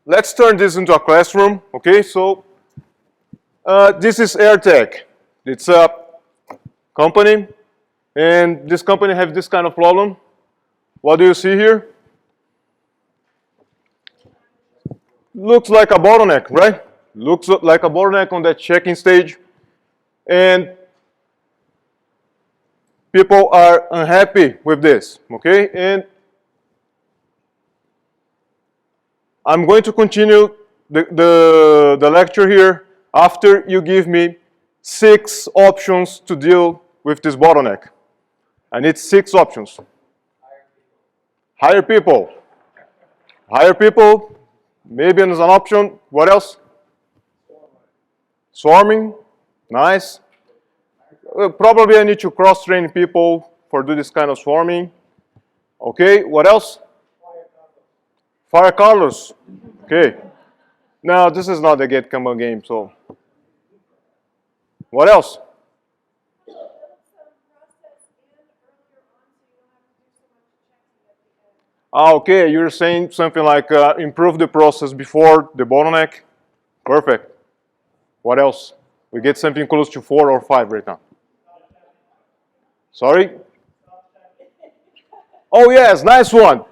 let's turn this into a classroom, okay? So this is AirTech. It's a company, and this company has this kind of problem. What do you see here? Looks like a bottleneck, right? Looks like a bottleneck on that checking stage, and people are unhappy with this, okay? And I'm going to continue the lecture here after you give me 6 options to deal with this bottleneck. I need 6 options. Hire people. Hire people, maybe as an option. What else? Swarming, nice. Probably I need to cross-train people for do this kind of swarming. Okay, what else? Fire Carlos. Okay. Now, this is not the Get Kanban game, so. What else? Okay, you're saying something like improve the process before the bottleneck. Perfect. What else? We get something close to 4 or 5 right now. Sorry? Oh yes, nice one.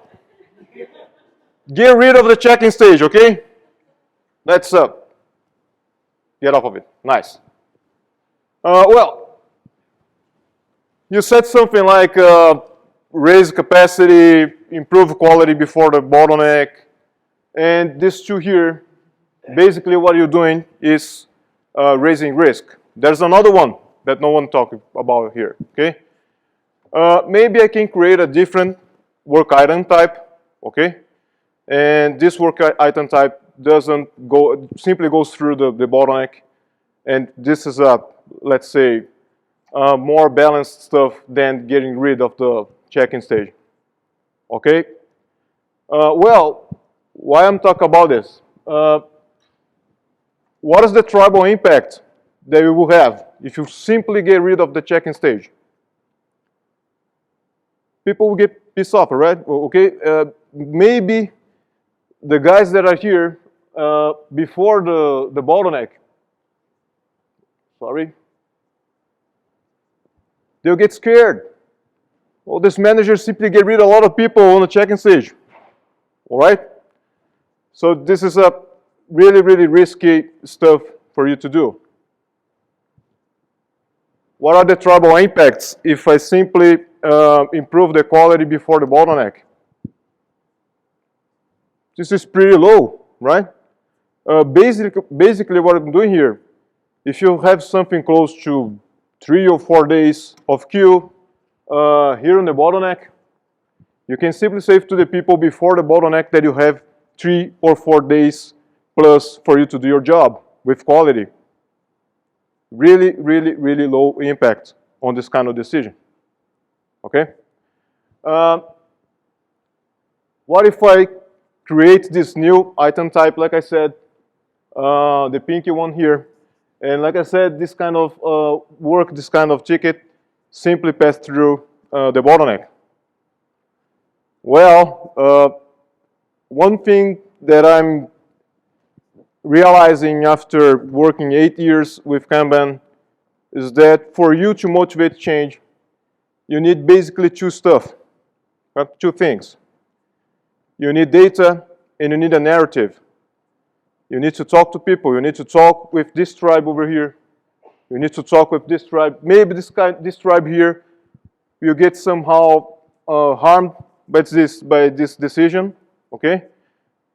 Get rid of the checking stage, okay? Let's get off of it. Nice. Well, you said something like raise capacity, improve quality before the bottleneck, and these two here, basically what you're doing is raising risk. There's another one that no one talked about here, okay? Maybe I can create a different work item type, okay? And this work item type doesn't go, simply goes through the bottleneck. And this is a, let's say, more balanced stuff than getting rid of the check-in stage, okay? Well, why I'm talking about this? What is the tribal impact that you will have if you simply get rid of the check-in stage? People will get pissed off, right? Okay, maybe the guys that are here before the bottleneck, sorry, they'll get scared. Well, this manager simply get rid of a lot of people on the check-in stage, all right? So this is a really, really risky stuff for you to do. What are the tribal impacts if I simply improve the quality before the bottleneck? This is pretty low, right? Basically what I'm doing here, if you have something close to 3 or 4 days of queue here on the bottleneck, you can simply say to the people before the bottleneck that you have 3 or 4 days plus for you to do your job with quality. Really, really, really low impact on this kind of decision. Okay? What if I create this new item type, like I said, the pinky one here, and like I said, this kind of work, this kind of ticket, simply pass through the bottleneck. Well, one thing that I'm realizing after working 8 years with Kanban is that for you to motivate change, you need basically 2 stuff, 2 things. You need data and you need a narrative. You need to talk to people. You need to talk with this tribe over here. You need to talk with this tribe. Maybe this tribe here will get somehow harmed by this decision. Okay?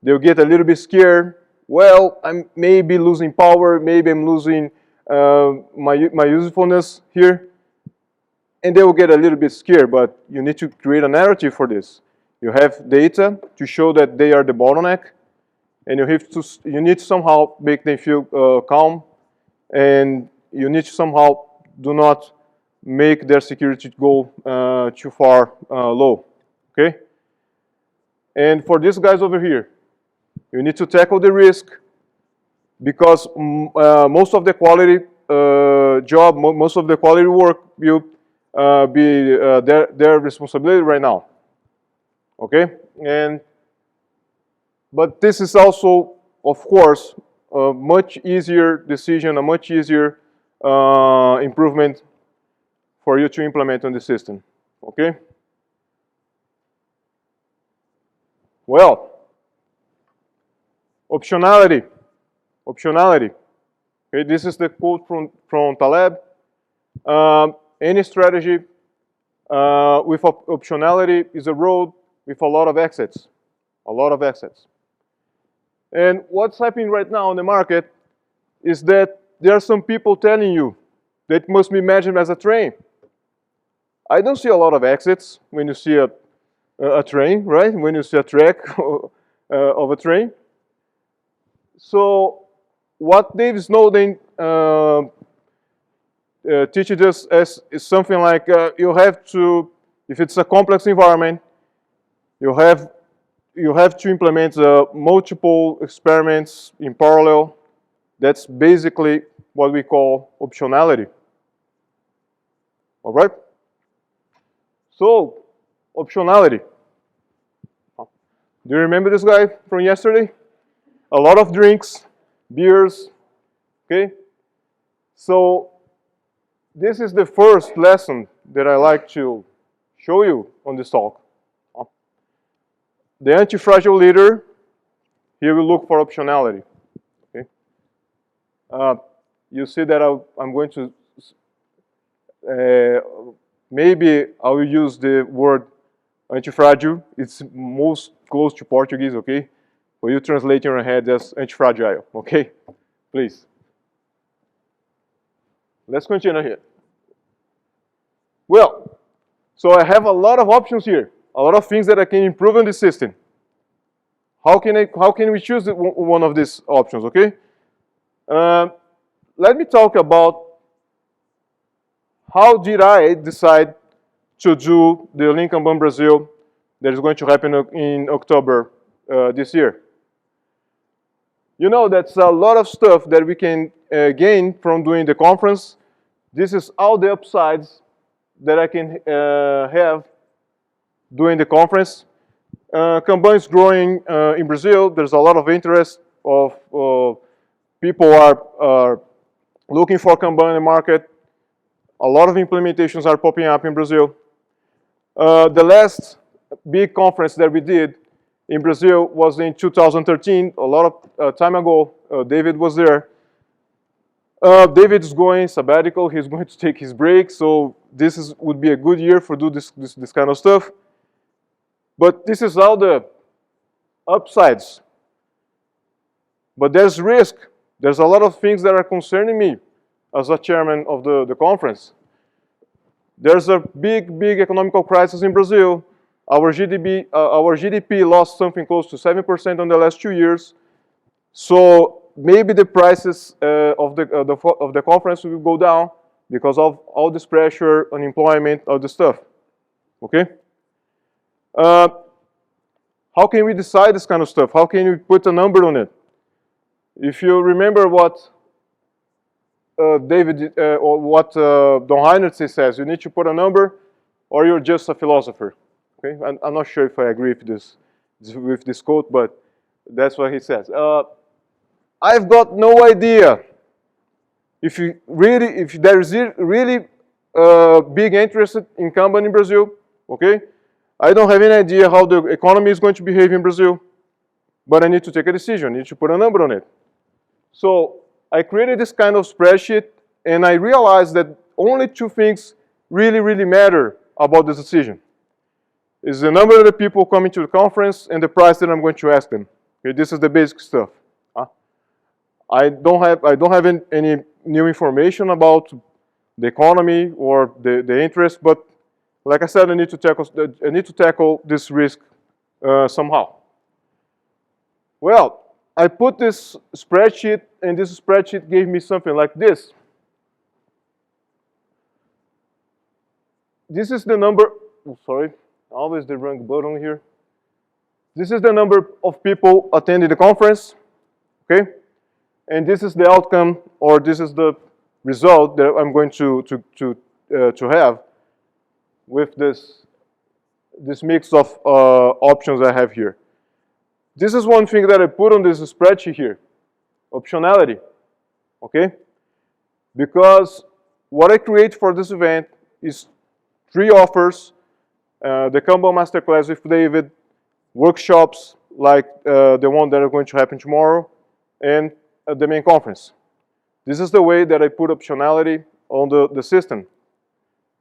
They'll get a little bit scared. Well, I'm maybe losing power. Maybe I'm losing my usefulness here. And they will get a little bit scared, but you need to create a narrative for this. You have data to show that they are the bottleneck, and you need to somehow make them feel calm, and you need to somehow do not make their security go too far low, okay? And for these guys over here, you need to tackle the risk because most of the quality job, most of the quality work will be their responsibility right now. Okay, and But this is also, of course, a much easier decision, a much easier improvement for you to implement on the system. Okay? Well, optionality. Optionality. Okay, this is the quote from Taleb. Any strategy with optionality is a road with a lot of exits. A lot of exits. And what's happening right now in the market is that there are some people telling you that must be imagined as a train. I don't see a lot of exits when you see a train, right? When you see a track of a train. So what Dave Snowden teaches us is something like you have to, if it's a complex environment, you have to implement multiple experiments in parallel. That's basically what we call optionality. All right? So, optionality. Do you remember this guy from yesterday? A lot of drinks, beers, okay? So, this is the first lesson that I like to show you on this talk. The anti-fragile leader, he will look for optionality. Okay? You see that I'm going to, maybe I will use the word antifragile. It's most close to Portuguese, okay? But you translate in your head as antifragile, okay? Please. Let's continue here. Well, so I have a lot of options here, a lot of things that I can improve on the system. How can we choose one of these options, okay? Let me talk about how did I decide to do the Lean Kanban Brazil that is going to happen in October this year. You know, that's a lot of stuff that we can gain from doing the conference. This is all the upsides that I can have doing the conference. Kanban is growing in Brazil. There's a lot of interest of people are looking for Kanban in the market. A lot of implementations are popping up in Brazil. The last big conference that we did in Brazil was in 2013, a lot of time ago. David was there. David is going sabbatical. He's going to take his break. So this would be a good year for do this kind of stuff. But this is all the upsides. But there's risk. There's a lot of things that are concerning me as a chairman of the conference. There's a big economical crisis in Brazil. Our GDP lost something close to 7% in the last 2 years. So maybe the prices of the conference will go down because of all this pressure, unemployment, all this stuff. Okay? How can we decide this kind of stuff? How can we put a number on it? If you remember what David or what Don Heinertz says, you need to put a number or you're just a philosopher. Okay? I'm not sure if I agree with this quote, but that's what he says. I've got no idea if there is really big interest in Kanban in Brazil. Okay? I don't have any idea how the economy is going to behave in Brazil, but I need to take a decision. I need to put a number on it. So I created this kind of spreadsheet, and I realized that only two things really matter about this decision. Is the number of the people coming to the conference and the price that I'm going to ask them. Okay, this is the basic stuff. I don't have any new information about the economy or the interest, but like I said, I need to tackle this risk somehow. Well, I put this spreadsheet, and this spreadsheet gave me something like this. This is the number, oh, sorry, always the wrong button here. This is the number of people attending the conference, okay? And this is the outcome, or this is the result that I'm going to have with this mix of options I have here. This is one thing that I put on this spreadsheet here, optionality, okay? Because what I create for this event is 3 offers, the Kanban Masterclass with David, workshops like the one that are going to happen tomorrow, and the main conference. This is the way that I put optionality on the system.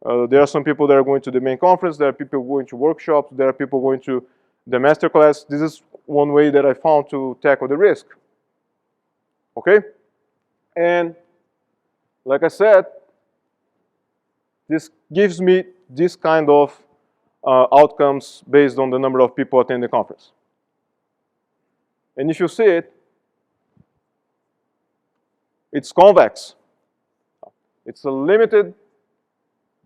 There are some people that are going to the main conference, there are people going to workshops, there are people going to the masterclass. This is one way that I found to tackle the risk. Okay? And like I said, this gives me this kind of outcomes based on the number of people attending the conference. And if you see it, it's convex. It's a limited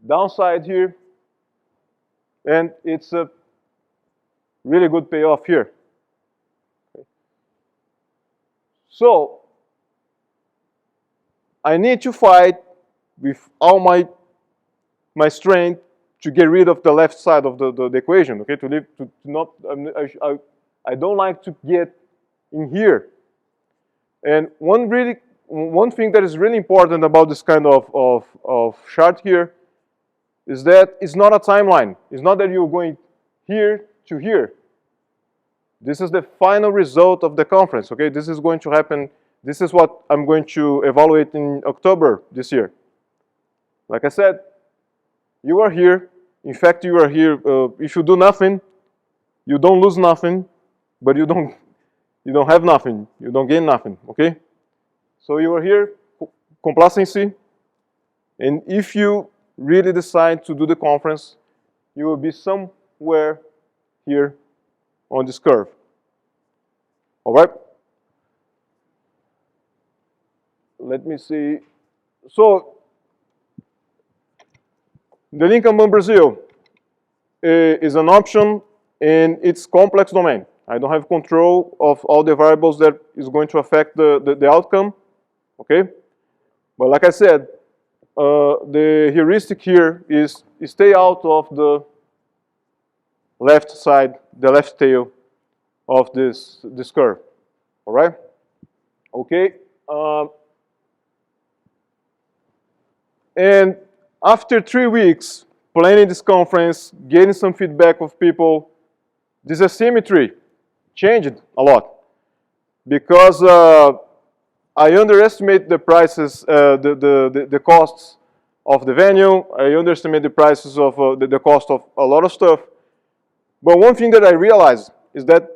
downside here, and it's a really good payoff here. Okay. So I need to fight with all my strength to get rid of the left side of the equation. Okay, I don't like to get in here. And one thing that is really important about this kind of chart here is that it's not a timeline. It's not that you're going here to here. This is the final result of the conference, okay? This is going to happen. This is what I'm going to evaluate in October this year. Like I said, you are here. In fact, you are here. If you do nothing, you don't lose nothing, but you don't have nothing. You don't gain nothing, okay? So you are here, complacency, and if you really decide to do the conference, you will be somewhere here on this curve. All right? Let me see. So, the Lean Kanban Brazil is an option in its complex domain. I don't have control of all the variables that is going to affect the outcome, okay? But like I said, the heuristic here is stay out of the left side, the left tail of this curve. All right? Okay. And after 3 weeks planning this conference, getting some feedback of people, this asymmetry changed a lot because I underestimate the prices, the costs of the venue. I underestimate the prices of the cost of a lot of stuff. But one thing that I realized is that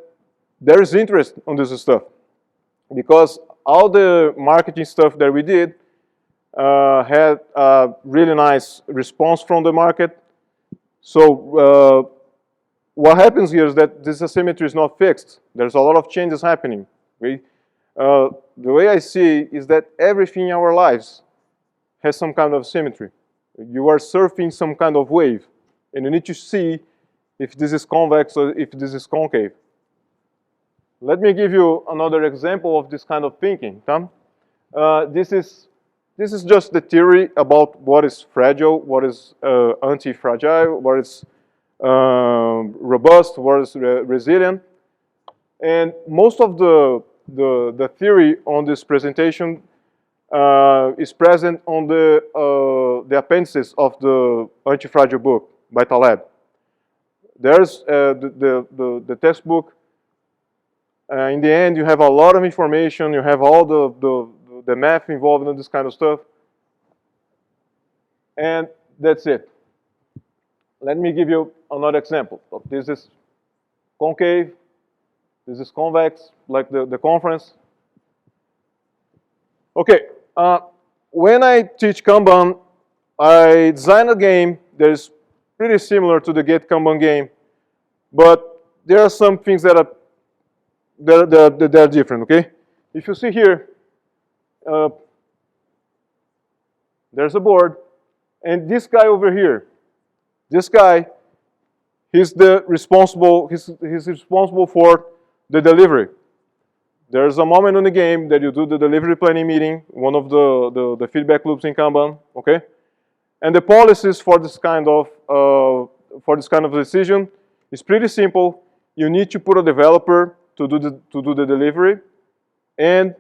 there is interest on this stuff because all the marketing stuff that we did had a really nice response from the market. So what happens here is that this asymmetry is not fixed. There's a lot of changes happening. The way I see is that everything in our lives has some kind of symmetry. You are surfing some kind of wave, and you need to see if this is convex or if this is concave. Let me give you another example of this kind of thinking. This is just the theory about what is fragile, what is anti-fragile, what is robust, what is resilient. And most of the theory on this presentation is present on the appendices of the Antifragile book by Taleb. There's the textbook. In the end, you have a lot of information. You have all the math involved in this kind of stuff. And that's it. Let me give you another example. This is concave. This is convex, like the conference. Okay, when I teach Kanban, I design a game that is pretty similar to the Get Kanban game, but there are some things that are different, okay? If you see here, there's a board, and this guy over here, this guy, he's responsible for the delivery. There's a moment in the game that you do the delivery planning meeting, one of the feedback loops in Kanban, okay? And the policies for this kind of decision is pretty simple. You need to put a developer to do the delivery, and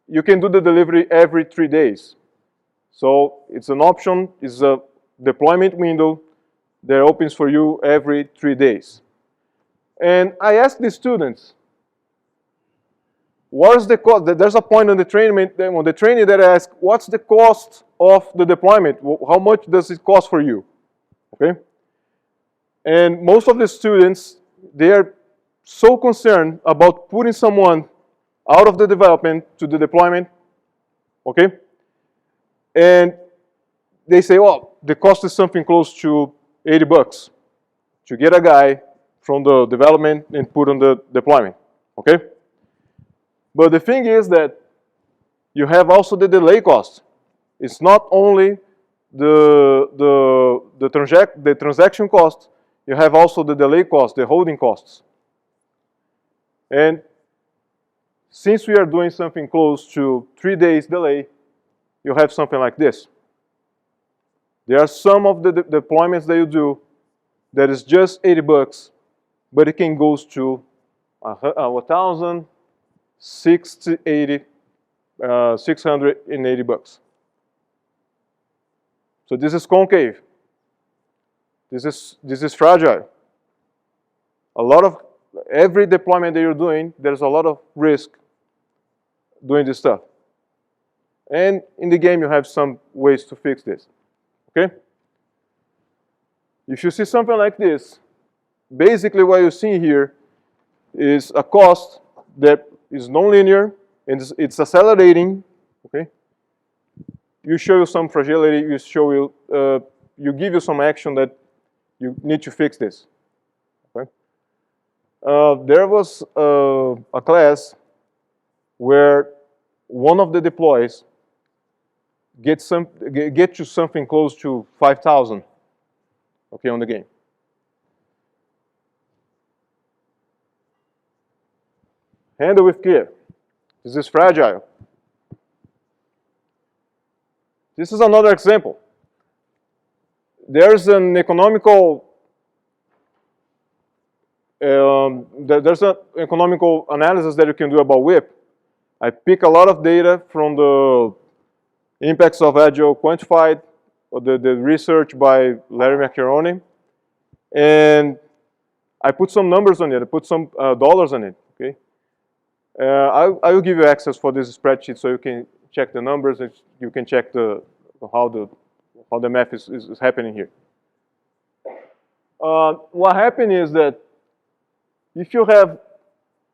you can do the delivery every 3 days. So it's an option, it's a deployment window that opens for you every 3 days. And I asked the students, what is the cost? There's a point on the training that I ask, what's the cost of the deployment? How much does it cost for you? Okay? And most of the students, they are so concerned about putting someone out of the development to the deployment, okay? And they say, oh, the cost is something close to 80 bucks to get a guy from the development and put on the deployment, okay? But the thing is that you have also the delay cost. It's not only the transaction cost, you have also the delay cost, the holding costs. And since we are doing something close to 3 days delay, you have something like this. There are some of the deployments that you do that is just 80 bucks, but it can go to 1,000, 680 bucks. So this is concave. This is fragile. Every deployment that you're doing, there's a lot of risk doing this stuff. And in the game, you have some ways to fix this. Okay? If you see something like this, basically what you see here is a cost that is nonlinear and it's accelerating. Okay? You show you some fragility. You give you some action that you need to fix this. Okay? There was a class where one of the deploys get you something close to 5,000, okay, on the game. Handle with care. This is fragile. This is another example. There's an economical analysis that you can do about WIP. I pick a lot of data from the Impacts of Agile Quantified, or the research by Larry McInerney, and I put some numbers on it. I put some dollars on it. Okay, I will give you access for this spreadsheet so you can check the numbers and you can check how the math is happening here. What happened is that if you have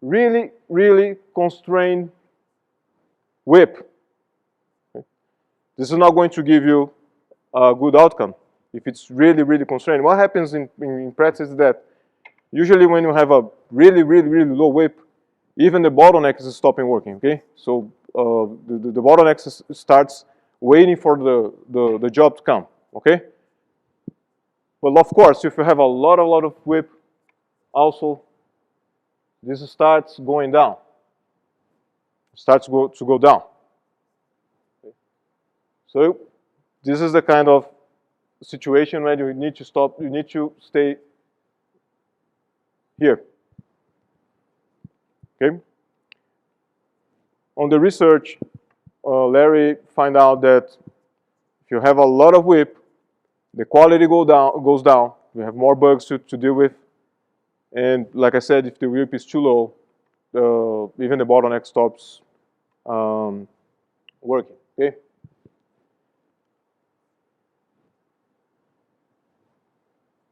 really, really constrained WIP, okay, this is not going to give you a good outcome if it's really, really constrained. What happens in practice is that usually when you have a really, really, really low WIP, even the bottleneck is stopping working, okay? So the bottleneck starts waiting for the job to come, okay? But of course, if you have a lot of WIP, also, this starts going down. It starts to go down. Okay. So this is the kind of situation where you need to stop, you need to stay here. Okay. On the research, Larry found out that if you have a lot of WIP, the quality goes down. You have more bugs to deal with. And like I said, if the WIP is too low, even the bottleneck stops working. Okay.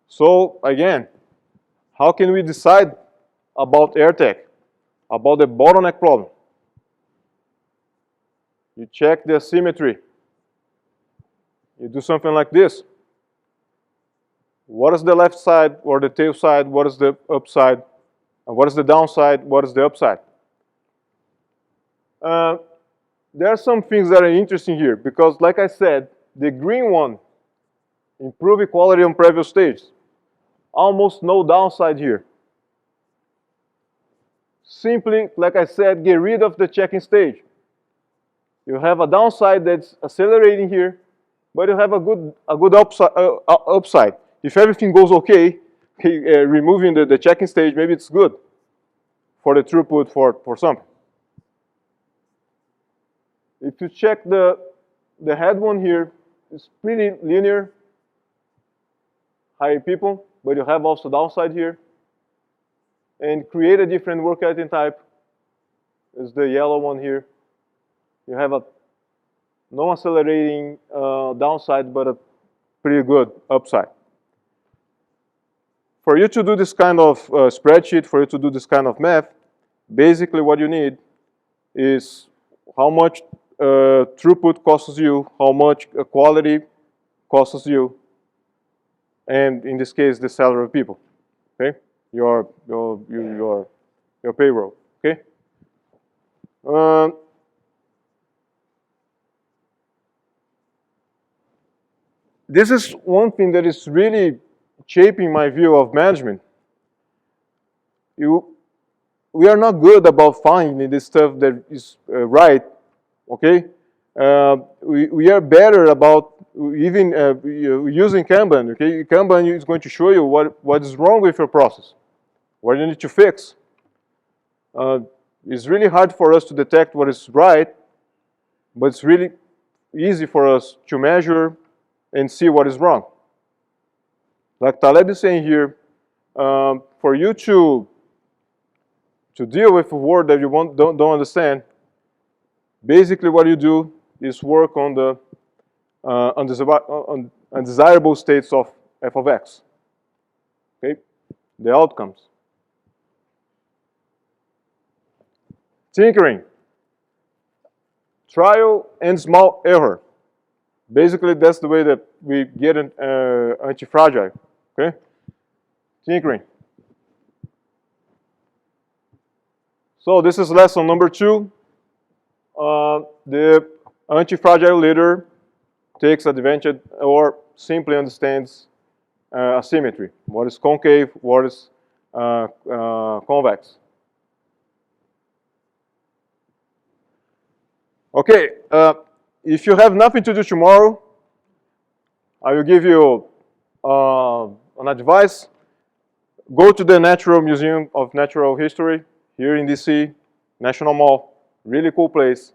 So again, how can we decide about AirTech, about the bottleneck problem? You check the asymmetry. You do something like this. What is the left side or the tail side? What is the upside? And what is the downside? What is the upside? There are some things that are interesting here because, like I said, the green one, improve equality on previous stage. Almost no downside here. Simply, like I said, get rid of the checking stage. You have a downside that's accelerating here, but you have a good upside. If everything goes okay, removing the checking stage, maybe it's good. for the throughput for something. If you check the head one here, it's pretty linear, hire people, but you have also downside here. And create a different work item type is the yellow one here. You have a non-accelerating downside, but a pretty good upside. For you to do this kind of spreadsheet, for you to do this kind of math, basically what you need is how much throughput costs you, how much quality costs you, and in this case, the salary of people, okay? Your payroll, okay? This is one thing that is really shaping my view of management. We are not good about finding this stuff that is right, okay? We are better about even using Kanban, okay? Kanban is going to show you what is wrong with your process, what you need to fix. It's really hard for us to detect what is right, but it's really easy for us to measure and see what is wrong. Like Taleb is saying here, for you to deal with a word that you don't understand, basically what you do is work on the undesirable states of f of x, okay? The outcomes. Tinkering. Trial and small error. Basically, that's the way that we get an anti-fragile, okay? Tinkering. So this is lesson number 2. The anti-fragile leader takes advantage or simply understands asymmetry. What is concave, what is convex. Okay, if you have nothing to do tomorrow, I will give you an advice. Go to the Museum of Natural History here in DC, National Mall, really cool place.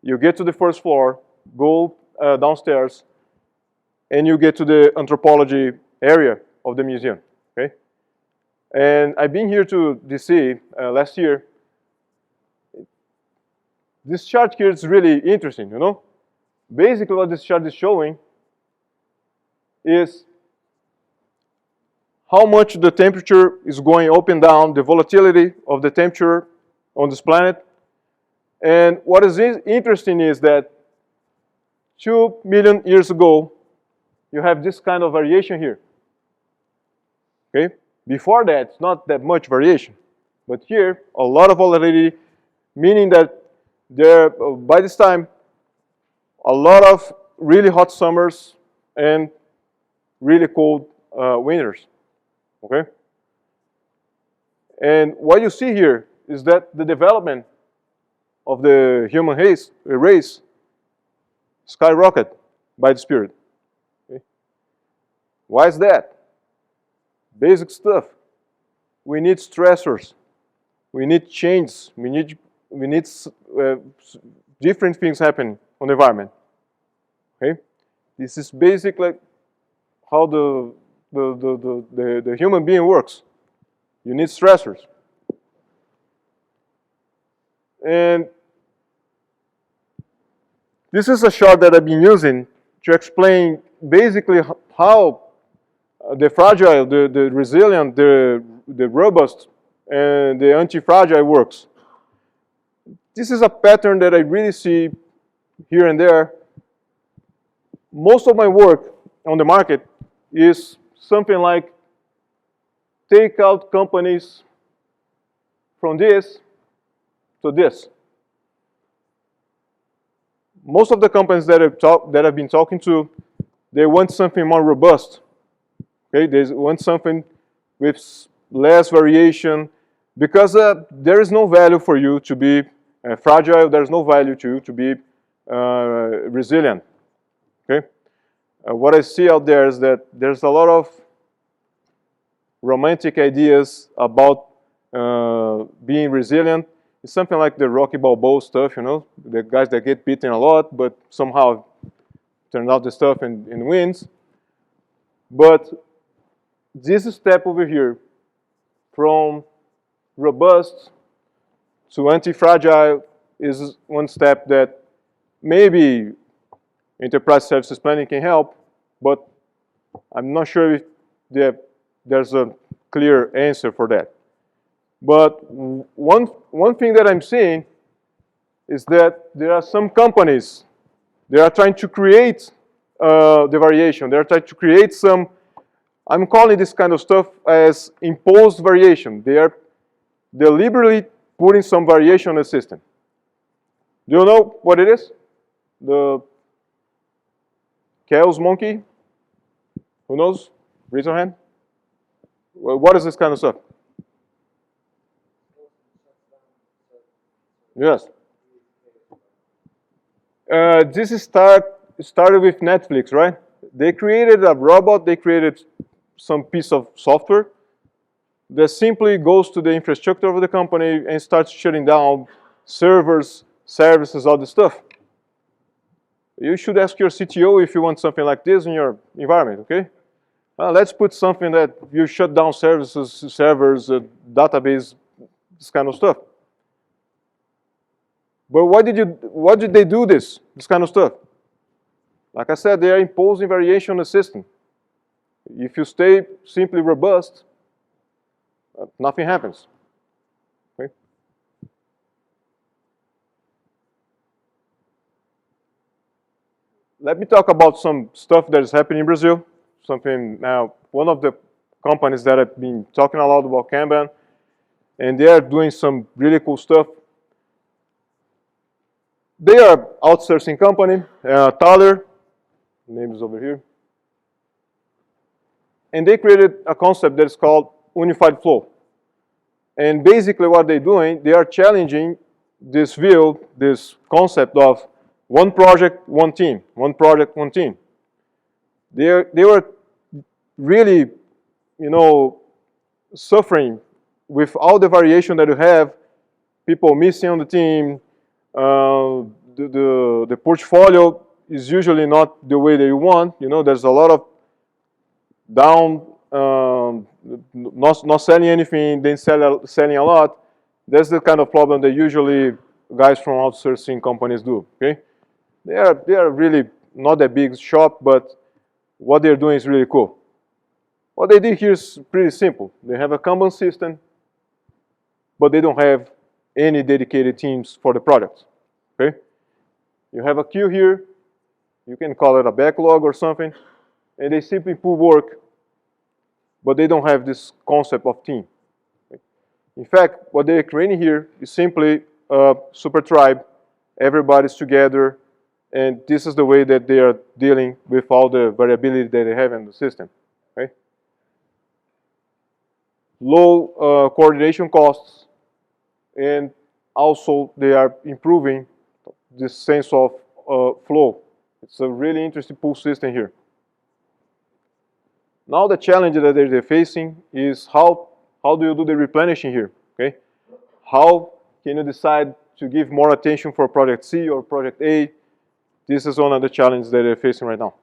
You get to the first floor, go downstairs, and you get to the anthropology area of the museum, okay? And I've been here to DC last year. This chart here is really interesting, you know? Basically what this chart is showing is how much the temperature is going up and down, the volatility of the temperature on this planet. And what is interesting is that 2 million years ago, you have this kind of variation here, okay? Before that, it's not that much variation. But here, a lot of volatility, meaning that there, by this time, a lot of really hot summers and really cold winters, okay? And what you see here is that the development of the human race skyrocketed by the Spirit. Okay? Why is that? Basic stuff. We need stressors. We need change. We need different things happening on the environment. Okay? This is basically how the human being works. You need stressors. And this is a chart that I've been using to explain basically how the fragile, the resilient, the robust, and the anti-fragile works. This is a pattern that I really see here and there. Most of my work on the market is something like take out companies from this to this. Most of the companies that I've been talking to, they want something more robust. Okay, they want something with less variation, because there is no value for you to be fragile. There is no value to you to be resilient. Okay, what I see out there is that there's a lot of romantic ideas about being resilient. It's something like the Rocky Balboa stuff, you know, the guys that get beaten a lot, but somehow turn out the stuff and wins. But this step over here, from robust to anti-fragile, is one step that maybe enterprise services planning can help, but I'm not sure if there's a clear answer for that. But one thing that I'm seeing is that there are some companies, they are trying to create the variation. They are trying to create some, I'm calling this kind of stuff as imposed variation. They are deliberately putting some variation in the system. Do you know what it is? The Chaos monkey? Who knows? Raise your hand. What is this kind of stuff? Yes. This started with Netflix, right? They created a robot, they created some piece of software that simply goes to the infrastructure of the company and starts shutting down servers, services, all this stuff. You should ask your CTO if you want something like this in your environment, okay? Let's put something that you shut down services, servers, database, this kind of stuff. But why did they do this kind of stuff? Like I said, they are imposing variation on the system. If you stay simply robust, nothing happens. Okay? Let me talk about some stuff that is happening in Brazil. Something now, one of the companies that have been talking a lot about Kanban, and they are doing some really cool stuff. They are outsourcing company, Thaler, name is over here. And they created a concept that is called unified flow. And basically what they're doing, they are challenging this view, this concept of one project, one team, one project, one team. They were really, you know, suffering with all the variation that you have, people missing on the team, the portfolio is usually not the way that you want. You know, there's a lot of down, not selling anything, then selling a lot. That's the kind of problem that usually guys from outsourcing companies do. Okay, they are really not a big shop, but what they're doing is really cool. What they did here is pretty simple. They have a Kanban system, but they don't have any dedicated teams for the product. Okay, you have a queue here. You can call it a backlog or something, and they simply pull work, but they don't have this concept of team. Okay? In fact, what they're creating here is simply a super tribe. Everybody's together, and this is the way that they are dealing with all the variability that they have in the system. Okay? Low coordination costs, and also they are improving this sense of flow. It's a really interesting pull system here. Now the challenge that they're facing is how do you do the replenishing here? Okay, how can you decide to give more attention for project C or project A? This is one of the challenges that they're facing right now.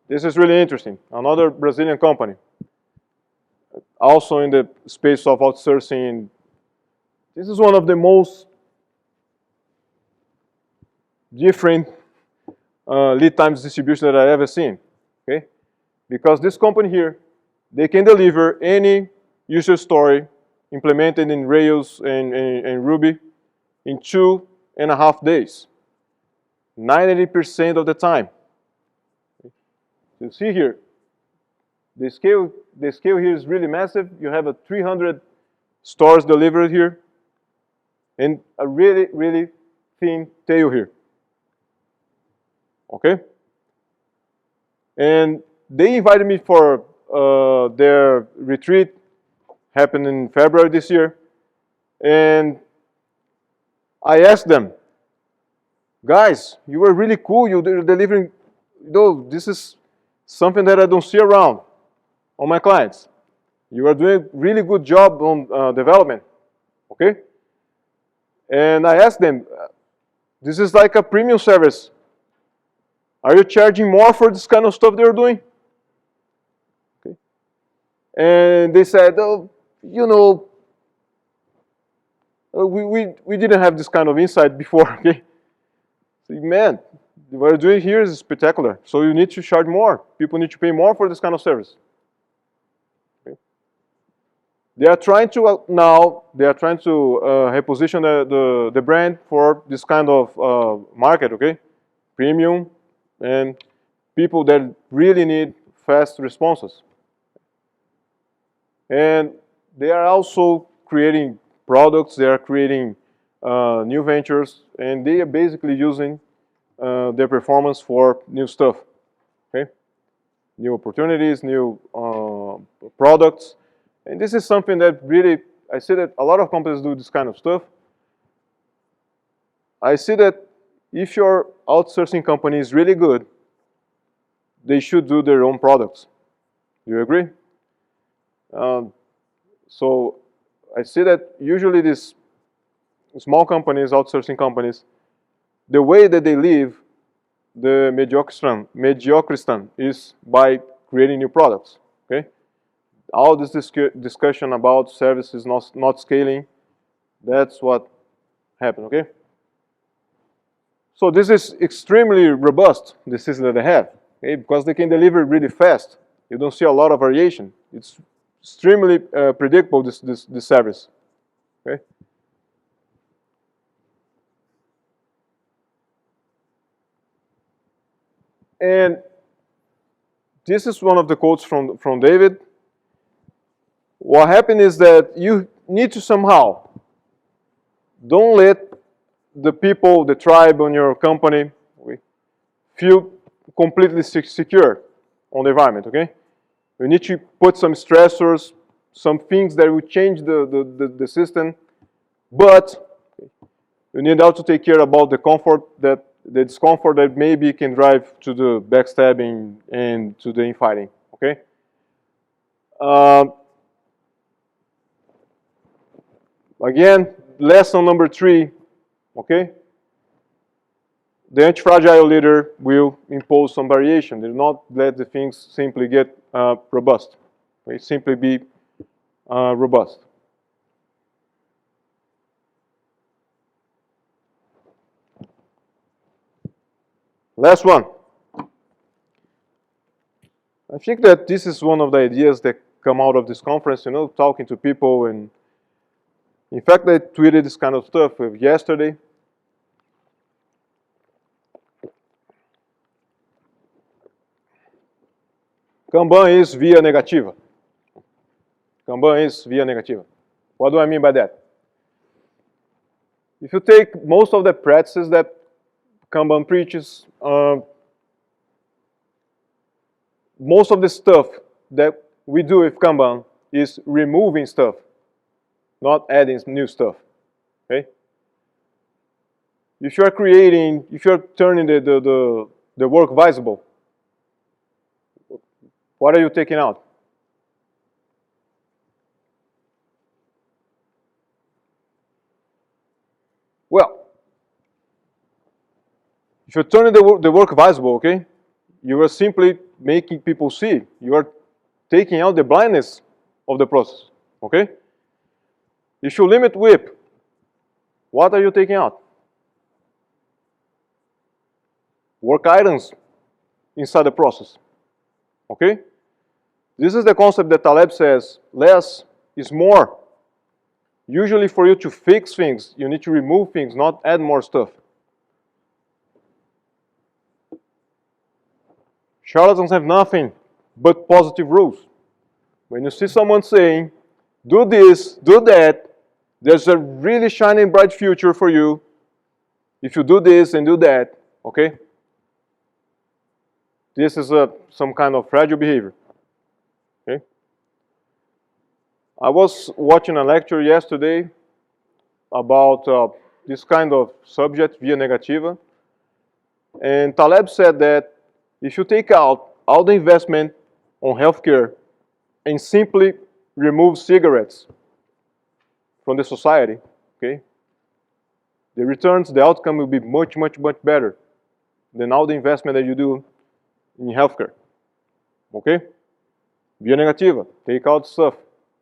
This is really interesting. Another Brazilian company, also in the space of outsourcing. This is one of the most different lead times distribution that I've ever seen. Okay, because this company here, they can deliver any user story implemented in Rails and Ruby in 2.5 days, 90% of the time. You see here, the scale here is really massive. You have a 300 stores delivered here, and a really, really thin tail here. Okay? And they invited me for their retreat, happened in February this year, and I asked them, guys, you were really cool, you're delivering, this is something that I don't see around. on my clients. You are doing a really good job on development, okay? And I asked them, this is like a premium service. Are you charging more for this kind of stuff they're doing? Okay. And they said, oh, you know, we didn't have this kind of insight before, okay? Man, what you're doing here is spectacular. So you need to charge more. People need to pay more for this kind of service. Okay. They are trying to now, reposition the brand for this kind of market, okay? Premium and people that really need fast responses. And they are also creating products, they are creating new ventures, and they are basically using their performance for new stuff, okay? New opportunities, new products. And this is something that really, I see that a lot of companies do this kind of stuff. I see that if your outsourcing company is really good, they should do their own products. Do you agree? So I see that usually these small companies, outsourcing companies, the way that they live the mediocristan is by creating new products, okay? All this discussion about services not scaling, that's what happened, okay? So this is extremely robust, the system that they have, okay? Because they can deliver really fast. You don't see a lot of variation. It's extremely predictable, this service, okay? And this is one of the quotes from David. What happened is that you need to somehow, don't let the people, the tribe on your company, feel completely secure on the environment, okay? You need to put some stressors, some things that will change the system, but you need also to take care about the comfort, the discomfort that maybe can drive to the backstabbing and to the infighting, okay? Again, lesson number 3, okay? The anti-fragile leader will impose some variation. They do not let the things simply get robust. Okay? Simply be robust. Last one. I think that this is one of the ideas that come out of this conference, you know, talking to people. And in fact, I tweeted this kind of stuff yesterday. Kanban is via negativa. Kanban is via negativa. What do I mean by that? If you take most of the practices that Kanban preaches, most of the stuff that we do with Kanban is removing stuff, not adding new stuff, okay? If you're turning the work visible, what are you taking out? Well, if you're turning the work visible, okay, you are simply making people see. You are taking out the blindness of the process, okay? If you limit WIP, what are you taking out? Work items inside the process, okay? This is the concept that Taleb says, less is more. Usually for you to fix things, you need to remove things, not add more stuff. Charlatans have nothing but positive rules. When you see someone saying, do this, do that, there's a really shining bright future for you if you do this and do that, okay? This is some kind of fragile behavior, okay? I was watching a lecture yesterday about this kind of subject, via negativa, and Taleb said that if you take out all the investment on healthcare and simply remove cigarettes from the society, okay, the returns, the outcome will be much, much, much better than all the investment that you do in healthcare, okay? Via negativa, take out stuff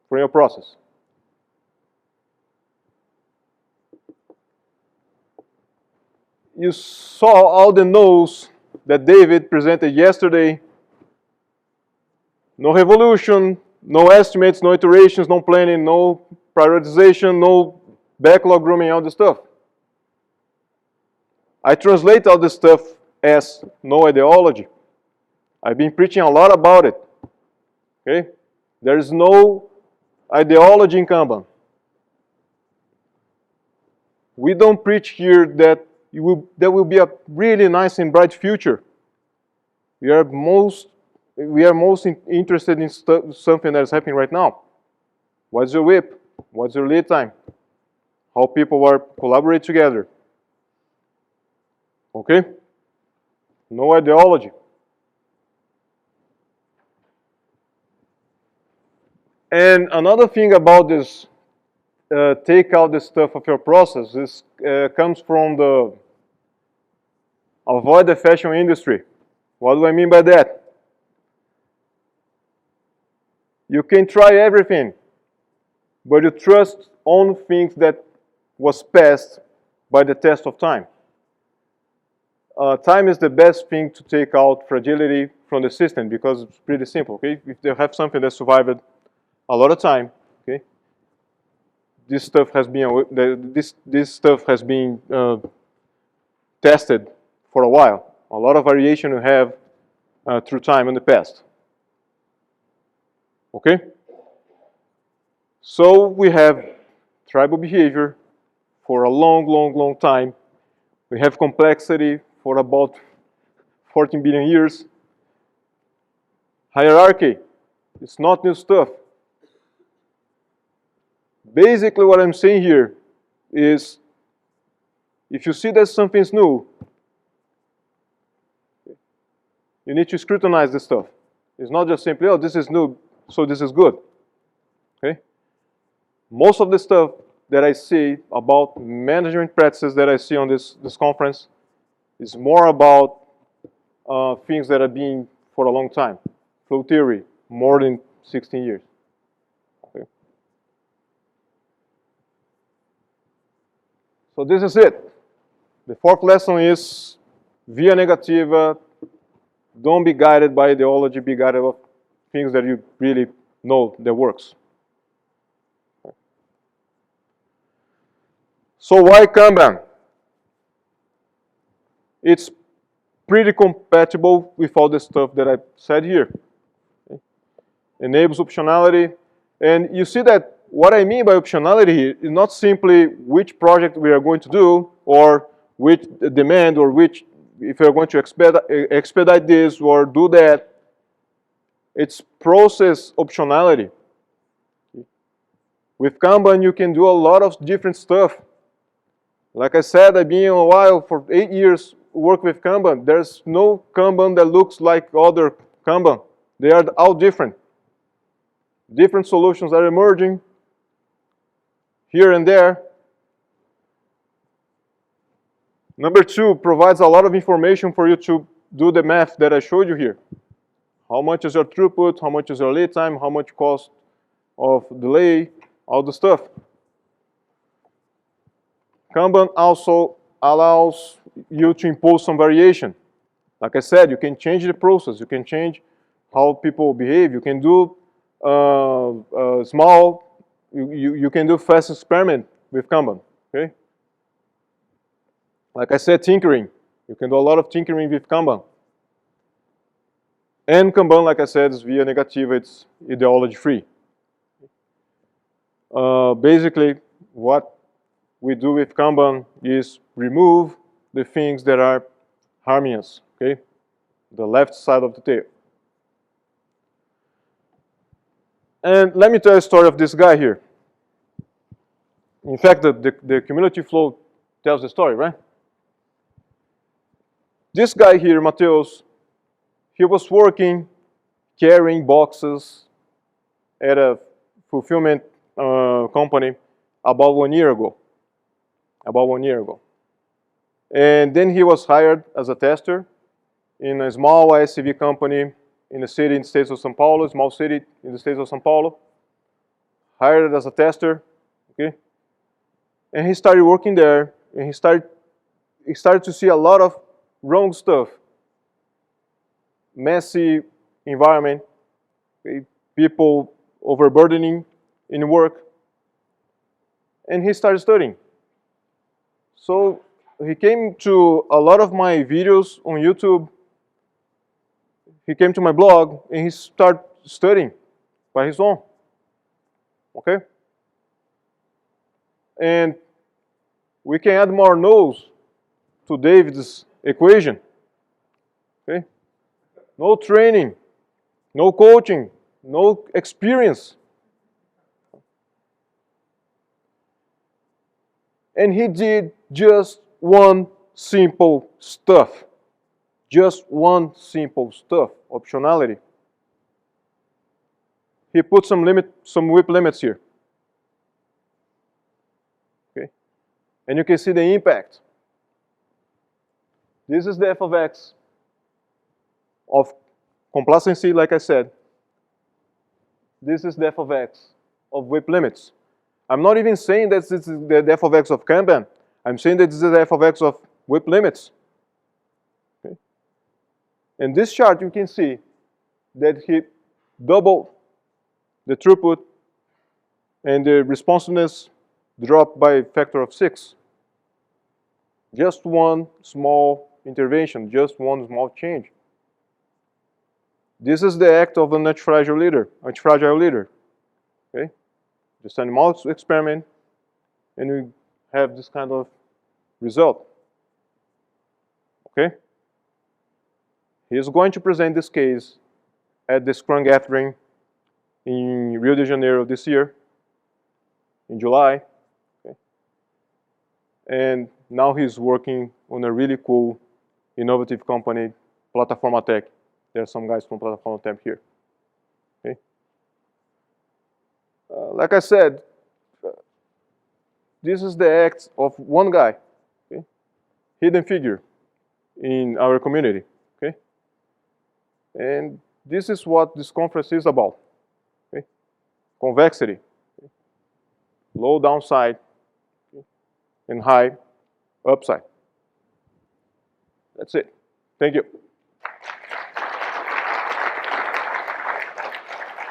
from your process. You saw all the no's that David presented yesterday. No revolution, no estimates, no iterations, no planning, no prioritization, no backlog grooming, all this stuff. I translate all this stuff as no ideology. I've been preaching a lot about it. Okay? There is no ideology in Kanban. We don't preach here that there will be a really nice and bright future. We are most interested in something that is happening right now. What's your WIP? What's your lead time? How people are collaborate together. Okay? No ideology. And another thing about this, take out the stuff of your process, this comes from the avoid the fashion industry. What do I mean by that? You can try everything, but you trust on things that was passed by the test of time. Time is the best thing to take out fragility from the system because it's pretty simple. Okay, if they have something that survived a lot of time, okay, this stuff has been tested for a while. A lot of variation you have through time in the past. Okay? So we have tribal behavior for a long, long, long time. We have complexity for about 14 billion years. Hierarchy, it's not new stuff. Basically what I'm saying here is if you see that something's new, you need to scrutinize this stuff. It's not just simply, oh, this is new, so this is good. Okay? Most of the stuff that I see about management practices that I see on this conference is more about things that are being for a long time. Flow theory, more than 16 years. Okay? So this is it. The fourth lesson is via negativa. Don't be guided by ideology, be guided by things that you really know that works. So why Kanban? It's pretty compatible with all the stuff that I said here. Okay. Enables optionality. And you see that what I mean by optionality here is not simply which project we are going to do or which demand or which if you're going to expedite this or do that. It's process optionality. With Kanban, you can do a lot of different stuff. Like I said, I've been a while, for 8 years, work with Kanban. There's no Kanban that looks like other Kanban. They are all different. Different solutions are emerging here and there. Number 2, provides a lot of information for you to do the math that I showed you here. How much is your throughput? How much is your lead time? How much cost of delay? All the stuff. Kanban also allows you to impose some variation. Like I said, you can change the process. You can change how people behave. You can do you can do fast experiment with Kanban. Okay? Like I said, tinkering. You can do a lot of tinkering with Kanban. And Kanban, like I said, is via negativa. It's ideology free. Basically, what we do with Kanban is remove the things that are harming us, okay? The left side of the tail. And let me tell you a story of this guy here. In fact, the cumulative flow tells the story, right? This guy here, Mateus, he was working, carrying boxes at a fulfillment company about 1 year ago. And then he was hired as a tester in a small ISV company in the city in the states of São Paulo, small city in the states of São Paulo. Hired as a tester, okay? And he started working there, and he started to see a lot of wrong stuff. Messy environment, okay? People overburdening in work. And he started studying. So he came to a lot of my videos on YouTube. He came to my blog, and he started studying by his own. Okay? And we can add more no's to David's equation. Okay? No training, no coaching, no experience. And he did just one simple stuff. Just one simple stuff, optionality. He put some WIP limits here. Okay? And you can see the impact. This is the f of x of complacency, like I said. This is the f of x of WIP limits. I'm not even saying that this is the f of x of Kanban. I'm saying that this is the f of x of WIP limits. Okay? In this chart, you can see that he doubled the throughput and the responsiveness dropped by a factor of 6. Just one small intervention, just one small change. This is the act of an antifragile leader. Okay? Just an animal experiment, and we have this kind of result. Okay? He is going to present this case at the Scrum Gathering in Rio de Janeiro this year, in July. Okay? And now he's working on a really cool, innovative company, Plataforma Tech. There are some guys from Plataforma Tech here. Okay? Like I said, this is the act of one guy, okay? Hidden figure in our community. Okay? And this is what this conference is about. Okay? Convexity, okay? Low downside, okay? And high upside. That's it. Thank you.